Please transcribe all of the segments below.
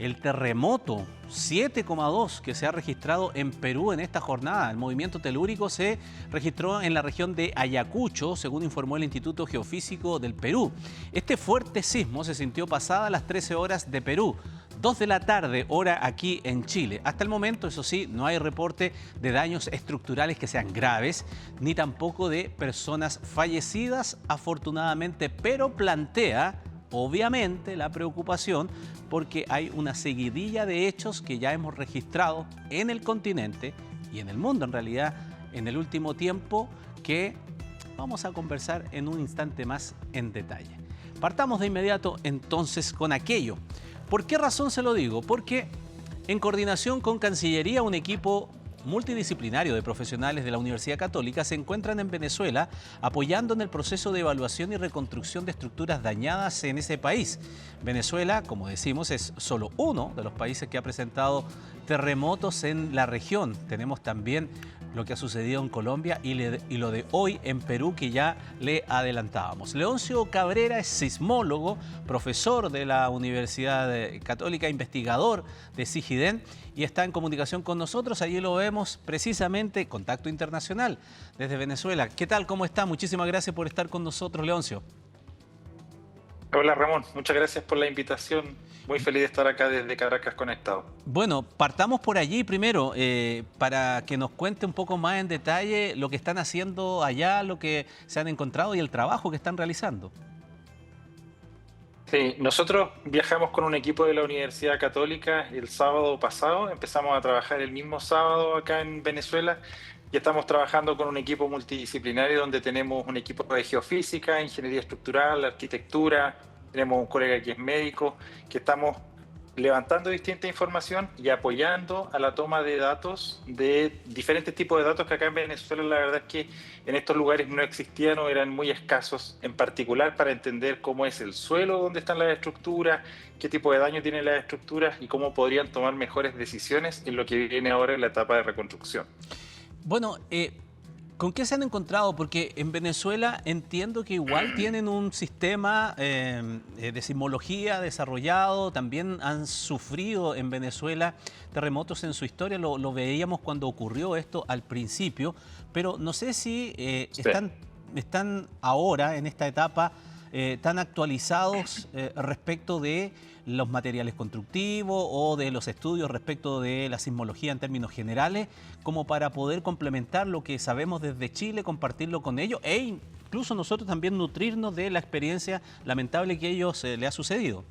el terremoto 7,2 que se ha registrado en Perú en esta jornada. El movimiento telúrico se registró en la región de Ayacucho, según informó el Instituto Geofísico del Perú. Este fuerte sismo se sintió pasada las 13 horas de Perú, 2 de la tarde, hora aquí en Chile. Hasta el momento, eso sí, no hay reporte de daños estructurales que sean graves, ni tampoco de personas fallecidas, afortunadamente, pero plantea, obviamente, la preocupación porque hay una seguidilla de hechos que ya hemos registrado en el continente y en el mundo, en realidad, en el último tiempo, que vamos a conversar en un instante más en detalle. Partamos de inmediato entonces con aquello. ¿Por qué razón se lo digo? Porque en coordinación con Cancillería, un equipo multidisciplinario de profesionales de la Universidad Católica se encuentran en Venezuela apoyando en el proceso de evaluación y reconstrucción de estructuras dañadas en ese país. Venezuela, como decimos, es solo uno de los países que ha presentado terremotos en la región. Tenemos también lo que ha sucedido en Colombia y lo de hoy en Perú, que ya le adelantábamos. Leoncio Cabrera es sismólogo, profesor de la Universidad Católica, investigador de SIGIDEN, y está en comunicación con nosotros. Allí lo vemos precisamente, Contacto Internacional, desde Venezuela. ¿Qué tal? ¿Cómo está? Muchísimas gracias por estar con nosotros, Leoncio. Hola Ramón, muchas gracias por la invitación. Muy feliz de estar acá desde Caracas conectado. Bueno, partamos por allí primero, para que nos cuente un poco más en detalle lo que están haciendo allá, lo que se han encontrado y el trabajo que están realizando. Sí, nosotros viajamos con un equipo de la Universidad Católica el sábado pasado. Empezamos a trabajar el mismo sábado acá en Venezuela y estamos trabajando con un equipo multidisciplinario donde tenemos un equipo de geofísica, ingeniería estructural, arquitectura, tenemos un colega que es médico, que estamos levantando distinta información y apoyando a la toma de datos, de diferentes tipos de datos que acá en Venezuela la verdad es que en estos lugares no existían o eran muy escasos, en particular para entender cómo es el suelo donde están las estructuras, qué tipo de daño tienen las estructuras y cómo podrían tomar mejores decisiones en lo que viene ahora en la etapa de reconstrucción. Bueno, ¿con qué se han encontrado? Porque en Venezuela entiendo que igual tienen un sistema de sismología desarrollado, también han sufrido en Venezuela terremotos en su historia, lo veíamos cuando ocurrió esto al principio, pero no sé si Sí. están ahora en esta etapa tan actualizados respecto de los materiales constructivos o de los estudios respecto de la sismología en términos generales, como para poder complementar lo que sabemos desde Chile, compartirlo con ellos e incluso nosotros también nutrirnos de la experiencia lamentable que a ellos les ha sucedido.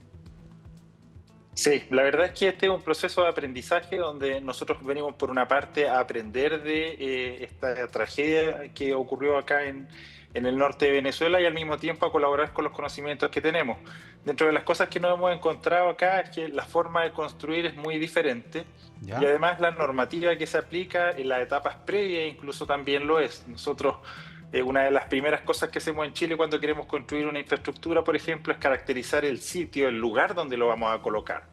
Sí, la verdad es que este es un proceso de aprendizaje donde nosotros venimos por una parte a aprender de esta tragedia que ocurrió acá en el norte de Venezuela y al mismo tiempo a colaborar con los conocimientos que tenemos. Dentro de las cosas que nos hemos encontrado acá es que la forma de construir es muy diferente y ¿Ya? además la normativa que se aplica en las etapas previas incluso también lo es. Nosotros una de las primeras cosas que hacemos en Chile cuando queremos construir una infraestructura, por ejemplo, es caracterizar el sitio, el lugar donde lo vamos a colocar.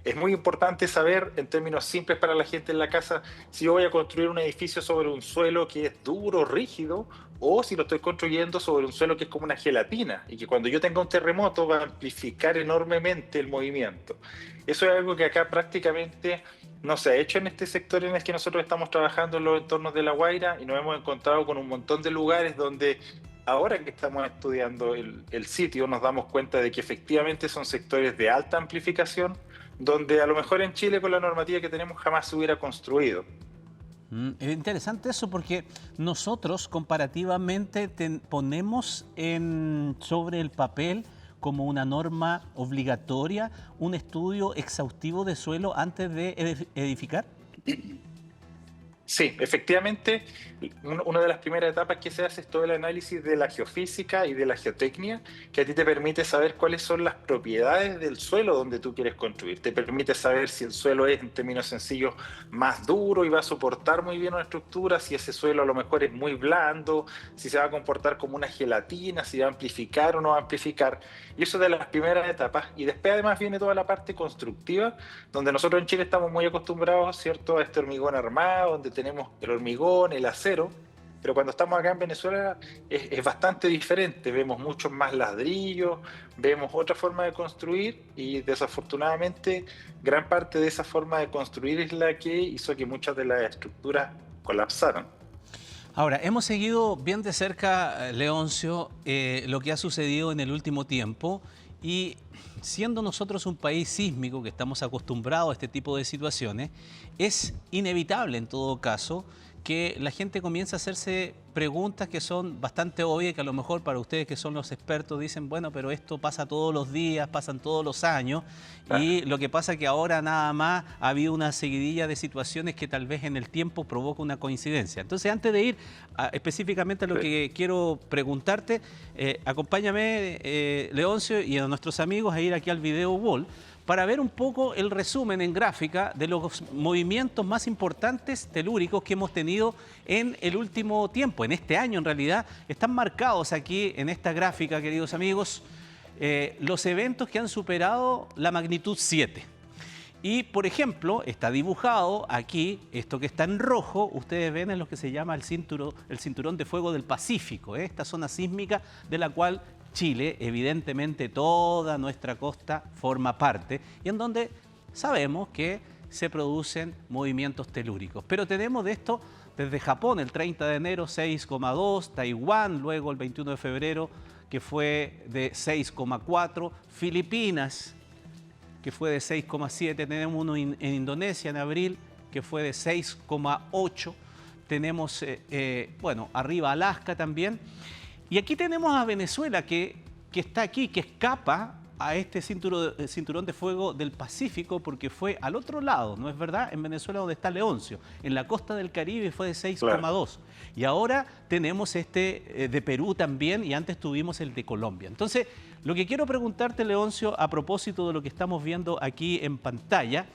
Es muy importante saber, en términos simples para la gente en la casa, si yo voy a construir un edificio sobre un suelo que es duro, rígido, o si lo estoy construyendo sobre un suelo que es como una gelatina y que cuando yo tenga un terremoto va a amplificar enormemente el movimiento. Eso es algo que acá prácticamente no se ha hecho en este sector en el que nosotros estamos trabajando en los entornos de La Guaira y nos hemos encontrado con un montón de lugares donde ahora que estamos estudiando el sitio nos damos cuenta de que efectivamente son sectores de alta amplificación donde a lo mejor en Chile con la normativa que tenemos jamás se hubiera construido. Es interesante eso porque nosotros comparativamente ponemos sobre el papel como una norma obligatoria un estudio exhaustivo de suelo antes de edificar. Sí, efectivamente, una de las primeras etapas que se hace es todo el análisis de la geofísica y de la geotecnia, que a ti te permite saber cuáles son las propiedades del suelo donde tú quieres construir. Te permite saber si el suelo es, en términos sencillos, más duro y va a soportar muy bien una estructura, si ese suelo a lo mejor es muy blando, si se va a comportar como una gelatina, si va a amplificar o no va a amplificar. Y eso es de las primeras etapas. Y después además viene toda la parte constructiva, donde nosotros en Chile estamos muy acostumbrados, ¿cierto?, a este hormigón armado, donde tenemos el hormigón, el acero, pero cuando estamos acá en Venezuela es bastante diferente. Vemos muchos más ladrillos, vemos otra forma de construir y desafortunadamente gran parte de esa forma de construir es la que hizo que muchas de las estructuras colapsaran. Ahora, hemos seguido bien de cerca, Leoncio, lo que ha sucedido en el último tiempo y siendo nosotros un país sísmico que estamos acostumbrados a este tipo de situaciones, es inevitable en todo caso que la gente comience a hacerse preguntas que son bastante obvias y que a lo mejor para ustedes que son los expertos dicen, bueno, pero esto pasa todos los días, pasan todos los años y lo que pasa es que ahora nada más ha habido una seguidilla de situaciones que tal vez en el tiempo provoca una coincidencia. Entonces, antes de ir específicamente a lo que quiero preguntarte, acompáñame, Leoncio, y a nuestros amigos a ir aquí al video wall para ver un poco el resumen en gráfica de los movimientos más importantes telúricos que hemos tenido en el último tiempo, en este año en realidad. Están marcados aquí en esta gráfica, queridos amigos, los eventos que han superado la magnitud 7. Y, por ejemplo, está dibujado aquí, esto que está en rojo, ustedes ven en lo que se llama el cinturón de fuego del Pacífico, esta zona sísmica de la cual Chile, evidentemente toda nuestra costa forma parte y en donde sabemos que se producen movimientos telúricos. Pero tenemos de esto desde Japón el 30 de enero 6,2, Taiwán luego el 21 de febrero que fue de 6,4, Filipinas que fue de 6,7, tenemos uno en Indonesia en abril que fue de 6,8, tenemos, bueno, arriba Alaska también. Y aquí tenemos a Venezuela que está aquí, que escapa a este cinturón de fuego del Pacífico porque fue al otro lado, ¿no es verdad? En Venezuela donde está Leoncio, en la costa del Caribe fue de 6,2. Claro. Y ahora tenemos este de Perú también y antes tuvimos el de Colombia. Entonces, lo que quiero preguntarte, Leoncio, a propósito de lo que estamos viendo aquí en pantalla,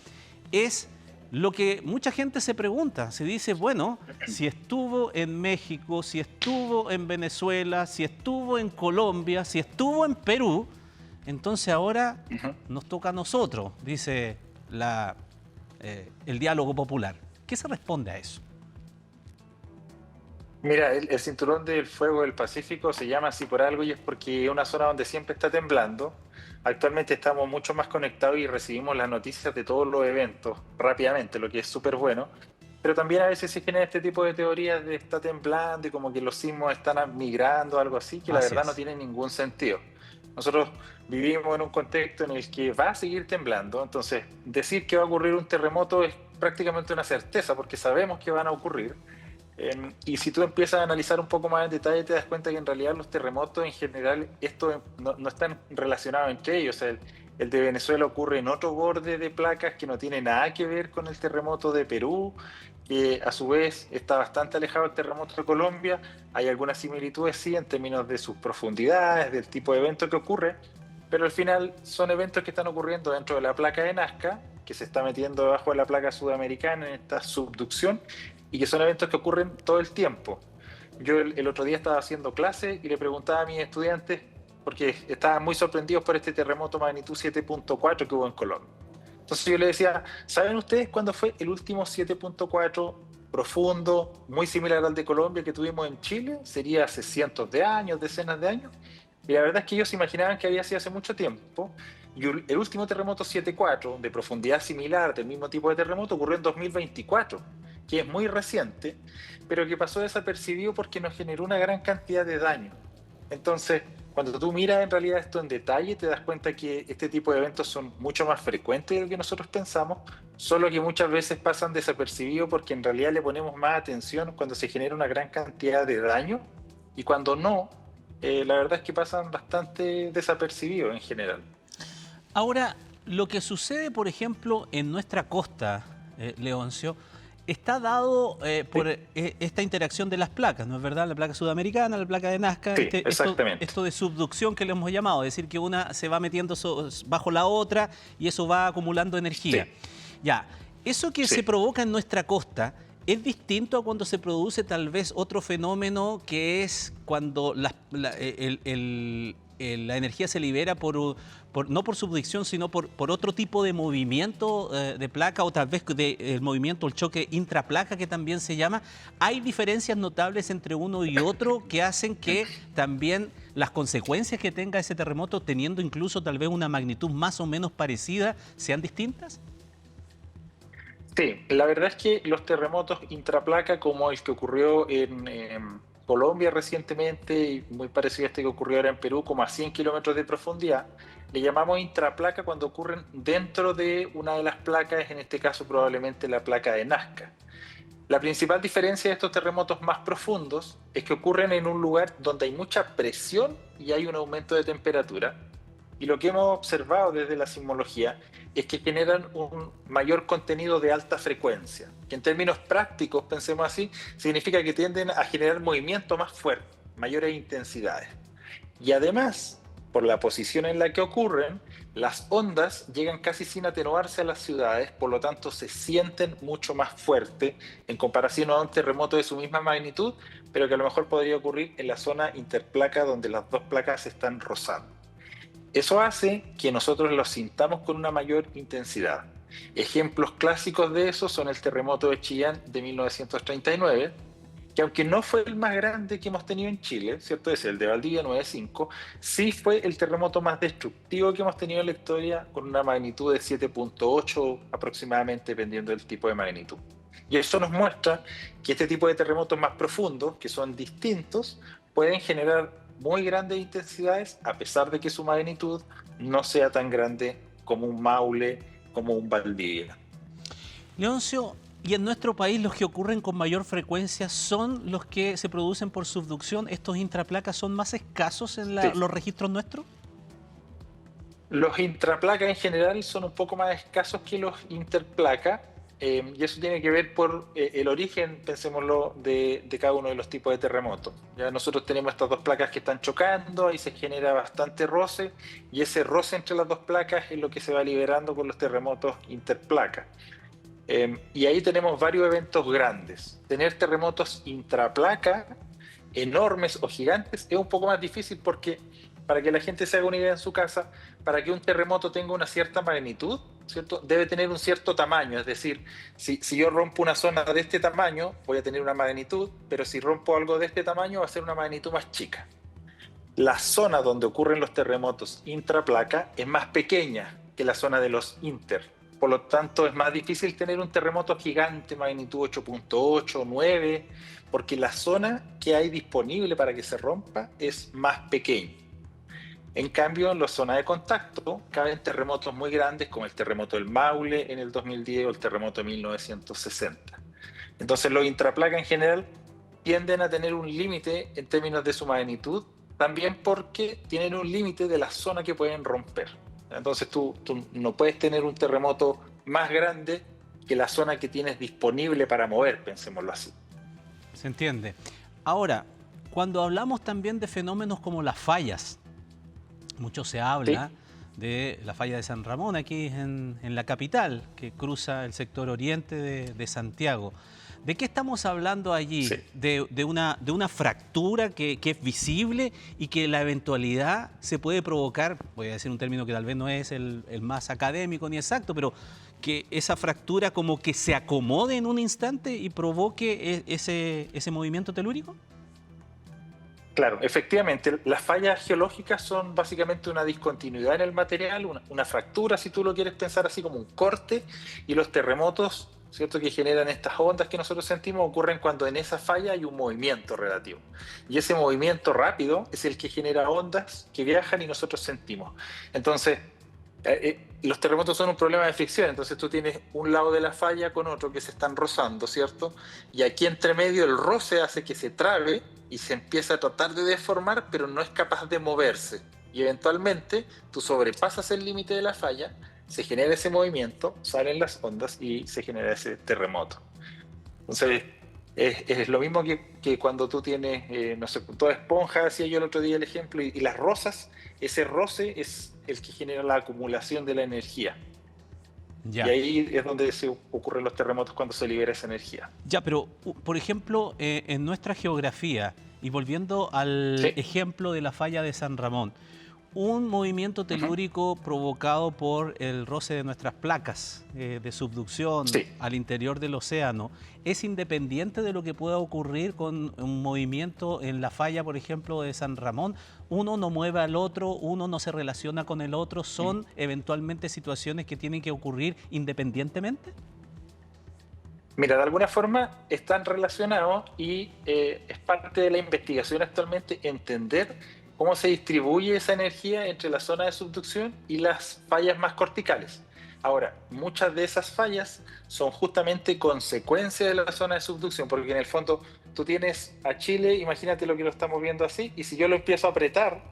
es lo que mucha gente se pregunta, se dice, bueno, si estuvo en México, si estuvo en Venezuela, si estuvo en Colombia, si estuvo en Perú, entonces ahora nos toca a nosotros, dice el diálogo popular. ¿Qué se responde a eso? Mira, el cinturón del fuego del Pacífico se llama así por algo y es porque es una zona donde siempre está temblando. Actualmente estamos mucho más conectados y recibimos las noticias de todos los eventos rápidamente, lo que es súper bueno. Pero también a veces se genera este tipo de teorías de está temblando y como que los sismos están migrando, algo así, que la verdad no tiene ningún sentido. Nosotros vivimos en un contexto en el que va a seguir temblando, entonces decir que va a ocurrir un terremoto es prácticamente una certeza porque sabemos que van a ocurrir. Y si tú empiezas a analizar un poco más en detalle, te das cuenta que en realidad los terremotos en general no están relacionados entre ellos. O sea, el de Venezuela ocurre en otro borde de placas que no tiene nada que ver con el terremoto de Perú, que a su vez está bastante alejado del terremoto de Colombia. Hay algunas similitudes, sí, en términos de sus profundidades, del tipo de evento que ocurre, pero al final son eventos que están ocurriendo dentro de la placa de Nazca, que se está metiendo debajo de la placa sudamericana en esta subducción, y que son eventos que ocurren todo el tiempo. Yo el otro día estaba haciendo clase y le preguntaba a mis estudiantes, porque estaban muy sorprendidos por este terremoto magnitud 7.4 que hubo en Colombia. Entonces yo le decía, ¿saben ustedes cuándo fue el último 7.4 profundo, muy similar al de Colombia que tuvimos en Chile? Sería hace cientos de años, decenas de años. Y la verdad es que ellos se imaginaban que había sido hace mucho tiempo. Y el último terremoto 7.4, de profundidad similar, del mismo tipo de terremoto, ocurrió en 2024, que es muy reciente, pero que pasó desapercibido porque nos generó una gran cantidad de daño. Entonces, cuando tú miras en realidad esto en detalle, te das cuenta que este tipo de eventos son mucho más frecuentes de lo que nosotros pensamos, solo que muchas veces pasan desapercibidos porque en realidad le ponemos más atención cuando se genera una gran cantidad de daño y cuando no, la verdad es que pasan bastante desapercibidos en general. Ahora, lo que sucede, por ejemplo, en nuestra costa, Leoncio, está dado por esta interacción de las placas, ¿no es verdad? La placa sudamericana, la placa de Nazca, sí, exactamente. Esto de subducción que le hemos llamado, es decir, que una se va metiendo bajo la otra y eso va acumulando energía. Sí. Ya, eso que se provoca en nuestra costa es distinto a cuando se produce tal vez otro fenómeno que es cuando la energía se libera no por subducción, sino por otro tipo de movimiento de placa o tal vez el movimiento, el choque intraplaca que también se llama. ¿Hay diferencias notables entre uno y otro que hacen que también las consecuencias que tenga ese terremoto, teniendo incluso tal vez una magnitud más o menos parecida, sean distintas? Sí, la verdad es que los terremotos intraplaca, como el que ocurrió en Colombia recientemente y muy parecido a este que ocurrió ahora en Perú, como a 100 kilómetros de profundidad, le llamamos intraplaca cuando ocurren dentro de una de las placas, en este caso probablemente la placa de Nazca. La principal diferencia de estos terremotos más profundos es que ocurren en un lugar donde hay mucha presión y hay un aumento de temperatura. Y lo que hemos observado desde la sismología es que generan un mayor contenido de alta frecuencia, que en términos prácticos, pensemos así, significa que tienden a generar movimiento más fuerte, mayores intensidades. Y además, por la posición en la que ocurren, las ondas llegan casi sin atenuarse a las ciudades, por lo tanto se sienten mucho más fuerte en comparación a un terremoto de su misma magnitud, pero que a lo mejor podría ocurrir en la zona interplaca donde las dos placas se están rozando. Eso hace que nosotros lo sintamos con una mayor intensidad. Ejemplos clásicos de eso son el terremoto de Chillán de 1939, que aunque no fue el más grande que hemos tenido en Chile, ¿cierto? Es el de Valdivia 9.5, sí fue el terremoto más destructivo que hemos tenido en la historia, con una magnitud de 7.8 aproximadamente, dependiendo del tipo de magnitud. Y eso nos muestra que este tipo de terremotos más profundos, que son distintos, pueden generar muy grandes intensidades, a pesar de que su magnitud no sea tan grande como un Maule, como un Valdivia. Leoncio, ¿y en nuestro país los que ocurren con mayor frecuencia son los que se producen por subducción? ¿Estos intraplacas son más escasos en Sí. los registros nuestros? Los intraplaca en general son un poco más escasos que los interplaca, y eso tiene que ver por el origen, pensémoslo, de cada uno de los tipos de terremotos. Ya nosotros tenemos estas dos placas que están chocando, ahí se genera bastante roce, y ese roce entre las dos placas es lo que se va liberando con los terremotos interplaca. Y ahí tenemos varios eventos grandes. Tener terremotos intraplaca, enormes o gigantes, es un poco más difícil porque, para que la gente se haga una idea en su casa, para que un terremoto tenga una cierta magnitud, ¿cierto? Debe tener un cierto tamaño. Es decir, si yo rompo una zona de este tamaño, voy a tener una magnitud, pero si rompo algo de este tamaño, va a ser una magnitud más chica. La zona donde ocurren los terremotos intraplaca es más pequeña que la zona de los inter. Por lo tanto, es más difícil tener un terremoto gigante, magnitud 8.8, 9, porque la zona que hay disponible para que se rompa es más pequeña. En cambio, en la zona de contacto caben terremotos muy grandes, como el terremoto del Maule en el 2010 o el terremoto de 1960. Entonces, los intraplaca en general tienden a tener un límite en términos de su magnitud, también porque tienen un límite de la zona que pueden romper. Entonces tú no puedes tener un terremoto más grande que la zona que tienes disponible para mover, pensémoslo así. Se entiende. Ahora, cuando hablamos también de fenómenos como las fallas, mucho se habla ¿Sí? de la falla de San Ramón aquí en la capital, que cruza el sector oriente de Santiago. ¿De qué estamos hablando allí? Sí. De una fractura que es visible y que la eventualidad se puede provocar, voy a decir un término que tal vez no es el más académico ni exacto, pero que esa fractura como que se acomode en un instante y provoque ese movimiento telúrico. Claro, efectivamente, las fallas geológicas son básicamente una discontinuidad en el material, una fractura, si tú lo quieres pensar así, como un corte, y los terremotos, ¿cierto?, que generan estas ondas que nosotros sentimos ocurren cuando en esa falla hay un movimiento relativo. Y ese movimiento rápido es el que genera ondas que viajan y nosotros sentimos. Entonces, los terremotos son un problema de fricción, entonces tú tienes un lado de la falla con otro que se están rozando, ¿cierto? Y aquí entre medio el roce hace que se trabe y se empieza a tratar de deformar, pero no es capaz de moverse. Y eventualmente tú sobrepasas el límite de la falla, se genera ese movimiento, salen las ondas y se genera ese terremoto. Entonces, es lo mismo que cuando tú tienes, no sé, toda esponja, hacía yo el otro día el ejemplo, y las rozas, ese roce es el que genera la acumulación de la energía. Ya. Y ahí es donde se ocurren los terremotos, cuando se libera esa energía. Ya, pero por ejemplo, en nuestra geografía, y volviendo al Sí. ejemplo de la falla de San Ramón, Un movimiento telúrico provocado por el roce de nuestras placas de subducción Sí. al interior del océano, ¿es independiente de lo que pueda ocurrir con un movimiento en la falla, por ejemplo, de San Ramón? Uno no mueve al otro, uno no se relaciona con el otro, ¿son eventualmente situaciones que tienen que ocurrir independientemente? Mira, de alguna forma están relacionados y es parte de la investigación actualmente entender cómo se distribuye esa energía entre la zona de subducción y las fallas más corticales. Ahora, muchas de esas fallas son justamente consecuencia de la zona de subducción, porque en el fondo tú tienes a Chile, imagínate lo que lo estamos viendo así, y si yo lo empiezo a apretar,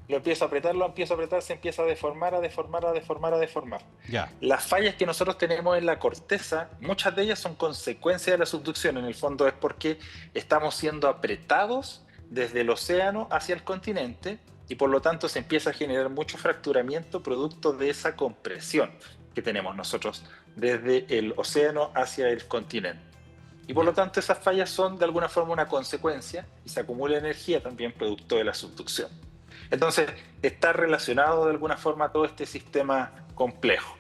lo empiezo a apretar, se empieza a deformar, a deformar, a deformar, a deformar. Ya. Las fallas que nosotros tenemos en la corteza, muchas de ellas son consecuencia de la subducción. En el fondo es porque estamos siendo apretados desde el océano hacia el continente y por lo tanto se empieza a generar mucho fracturamiento producto de esa compresión que tenemos nosotros desde el océano hacia el continente. Y por lo tanto esas fallas son de alguna forma una consecuencia y se acumula energía también producto de la subducción. Entonces está relacionado de alguna forma todo este sistema complejo.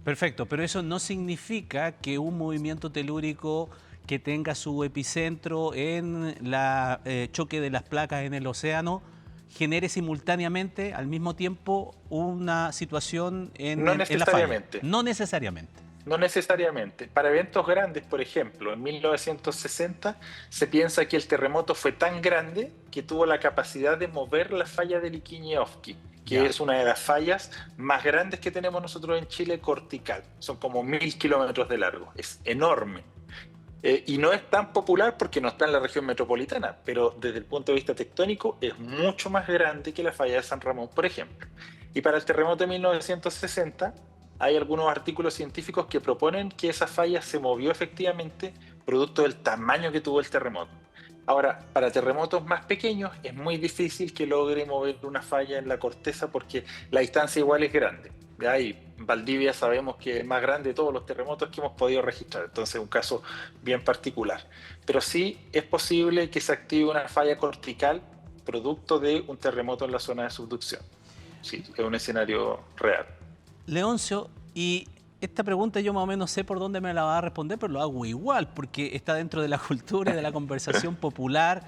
Perfecto, pero eso no significa que un movimiento telúrico que tenga su epicentro en el choque de las placas en el océano genere simultáneamente, al mismo tiempo, una situación No en la falla. necesariamente. No necesariamente. No necesariamente. Para eventos grandes, por ejemplo, en 1960 se piensa que el terremoto fue tan grande que tuvo la capacidad de mover la falla de Liquiñe-Ofqui, que es una de las fallas más grandes que tenemos nosotros en Chile, cortical. Son como 1000 kilómetros de largo. Es enorme. Y no es tan popular porque no está en la región metropolitana, pero desde el punto de vista tectónico es mucho más grande que la falla de San Ramón, por ejemplo. Y para el terremoto de 1960 hay algunos artículos científicos que proponen que esa falla se movió efectivamente producto del tamaño que tuvo el terremoto. Ahora, para terremotos más pequeños es muy difícil que logre mover una falla en la corteza porque la distancia igual es grande. De ahí, Valdivia sabemos que es más grande de todos los terremotos que hemos podido registrar, entonces es un caso bien particular. Pero sí es posible que se active una falla cortical producto de un terremoto en la zona de subducción. Sí, es un escenario real. Leoncio, y esta pregunta yo más o menos sé por dónde me la va a responder, pero lo hago igual, porque está dentro de la cultura y de la conversación popular.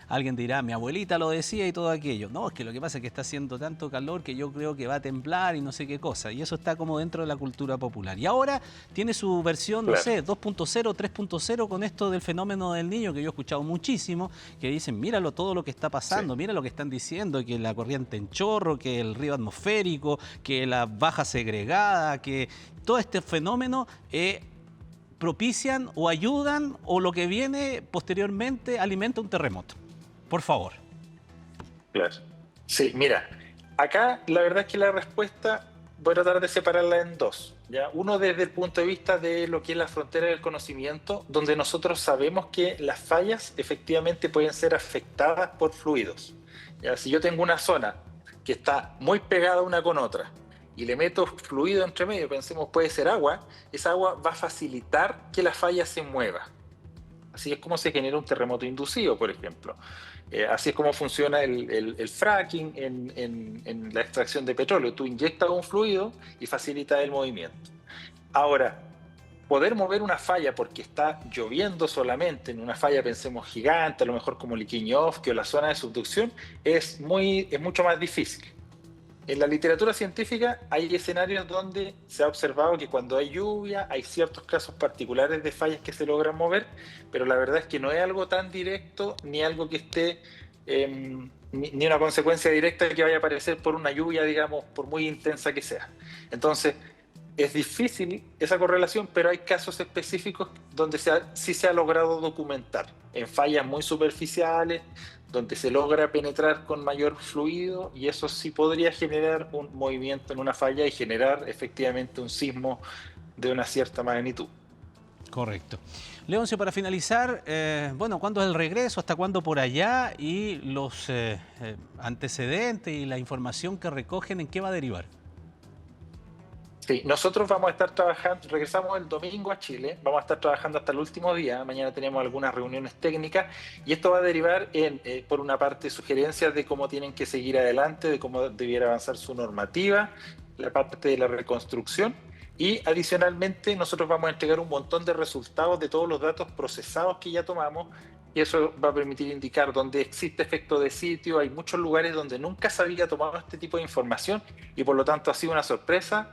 Alguien dirá, mi abuelita lo decía y todo aquello. No, es que lo que pasa es que está haciendo tanto calor que yo creo que va a temblar y no sé qué cosa. Y eso está como dentro de la cultura popular. Y ahora tiene su versión, no sé, 2.0, 3.0 con esto del fenómeno del Niño, que yo he escuchado muchísimo, que dicen, míralo todo lo que está pasando, mira lo que están diciendo, que la corriente en chorro, que el río atmosférico, que la baja segregada, que todo este fenómeno propician o ayudan o lo que viene posteriormente alimenta un terremoto. Por favor. Claro. Sí, mira, acá la verdad es que la respuesta voy a tratar de separarla en dos. ¿Ya? Uno desde el punto de vista de lo que es la frontera del conocimiento, donde nosotros sabemos que las fallas efectivamente pueden ser afectadas por fluidos. ¿Ya? Si yo tengo una zona que está muy pegada una con otra y le meto fluido entre medio, pensemos puede ser agua, esa agua va a facilitar que la falla se mueva. Así es como se genera un terremoto inducido, por ejemplo. Así es como funciona el fracking en la extracción de petróleo. Tú inyectas un fluido y facilita el movimiento. Ahora, poder mover una falla porque está lloviendo solamente, en una falla pensemos gigante, a lo mejor como Liquiñe-Ofqui o la zona de subducción, es mucho más difícil. En la literatura científica hay escenarios donde se ha observado que cuando hay lluvia hay ciertos casos particulares de fallas que se logran mover, pero la verdad es que no es algo tan directo ni algo que esté, ni una consecuencia directa que vaya a aparecer por una lluvia, digamos, por muy intensa que sea. Entonces, es difícil esa correlación, pero hay casos específicos donde sí se ha logrado documentar, en fallas muy superficiales, donde se logra penetrar con mayor fluido y eso sí podría generar un movimiento en una falla y generar efectivamente un sismo de una cierta magnitud. Correcto. Leoncio, para finalizar, bueno, ¿cuándo es el regreso? ¿Hasta cuándo por allá? Y los antecedentes y la información que recogen, ¿en qué va a derivar? Sí, nosotros vamos a estar trabajando, regresamos el domingo a Chile, vamos a estar trabajando hasta el último día, mañana tenemos algunas reuniones técnicas y esto va a derivar en, por una parte, sugerencias de cómo tienen que seguir adelante, de cómo debiera avanzar su normativa, la parte de la reconstrucción y adicionalmente nosotros vamos a entregar un montón de resultados de todos los datos procesados que ya tomamos y eso va a permitir indicar dónde existe efecto de sitio, hay muchos lugares donde nunca se había tomado este tipo de información y por lo tanto ha sido una sorpresa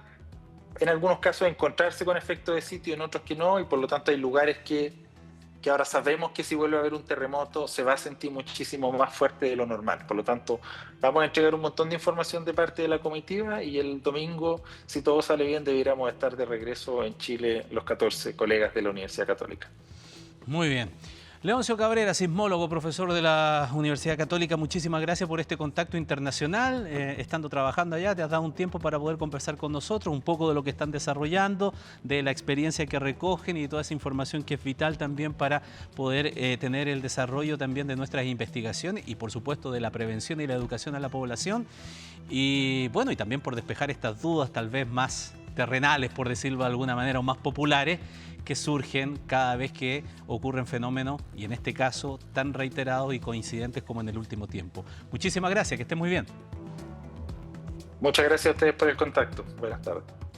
en algunos casos encontrarse con efecto de sitio, en otros que no, y por lo tanto hay lugares que ahora sabemos que si vuelve a haber un terremoto se va a sentir muchísimo más fuerte de lo normal. Por lo tanto, vamos a entregar un montón de información de parte de la comitiva y el domingo, si todo sale bien, deberíamos estar de regreso en Chile los 14 colegas de la Universidad Católica. Muy bien. Leoncio Cabrera, sismólogo, profesor de la Universidad Católica, muchísimas gracias por este contacto internacional. Estando trabajando allá, te has dado un tiempo para poder conversar con nosotros, un poco de lo que están desarrollando, de la experiencia que recogen y toda esa información que es vital también para poder tener el desarrollo también de nuestras investigaciones y por supuesto de la prevención y la educación a la población. Y bueno, y también por despejar estas dudas tal vez más terrenales, por decirlo de alguna manera, o más populares, que surgen cada vez que ocurren fenómenos, y en este caso tan reiterados y coincidentes como en el último tiempo. Muchísimas gracias, que estén muy bien. Muchas gracias a ustedes por el contacto. Buenas tardes.